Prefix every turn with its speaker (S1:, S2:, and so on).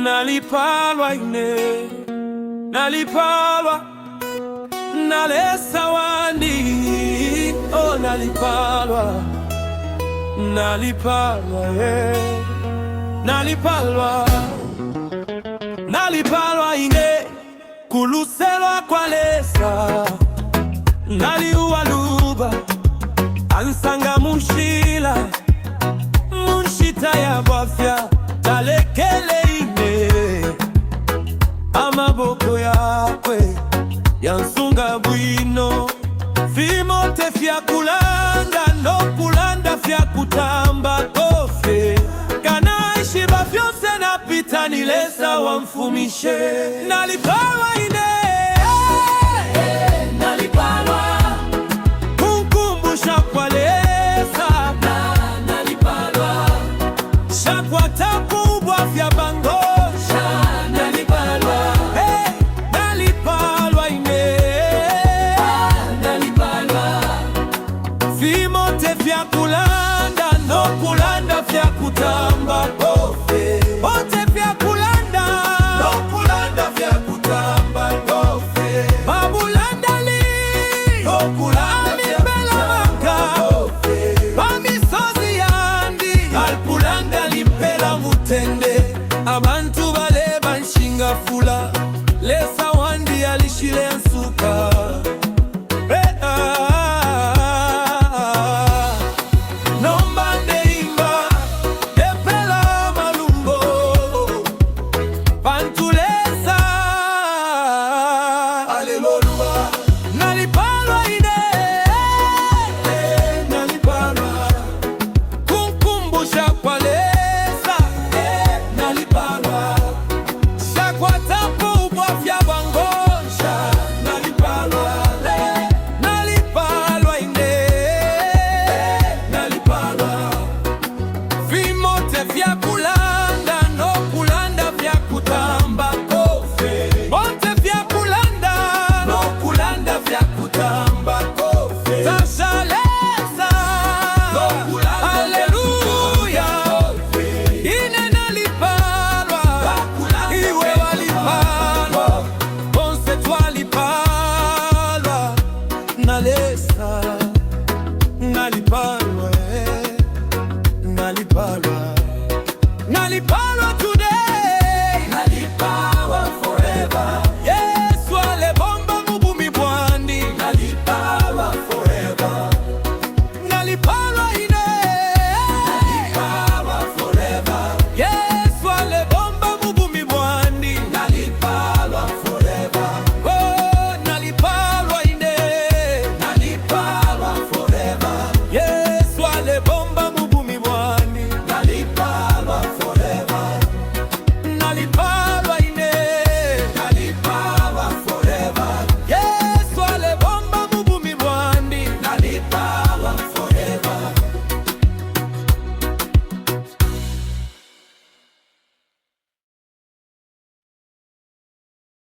S1: Nalipalwa ine, nalipalwa nalesa wandi. Oh, nalipalwa, nalipalwa, nalipalwa, nalipalwa ine kuluselwa kwa lesa. Naliuwa luba ansanga munshila munshita ya bwafya talekele ine amaboko yakwe yansunga bwino vimote fya kulanda no kulanda fya kutamba kofe kanaishi bavyose napita nilesa wamfumishe. Nalipalwa ine, nalipalwa kunkumbusha kwa lesa. Nalipalwa shakwata kubwa vya bangosha. Nalipalwa nalipalwa ine, nalipalwa vimote vya kulanda no kulanda vya kutamba kofe ote vya kulanda no kulanda vya kutamba kofe babulanda li no kulanda vya kutamba kofe bamisozi yandi alpulanda limpela mutende abantu bale banshinga fula lesa wandi alishile nsuka. Nalipalwa ine, nalipalwa kunkumbusha kwa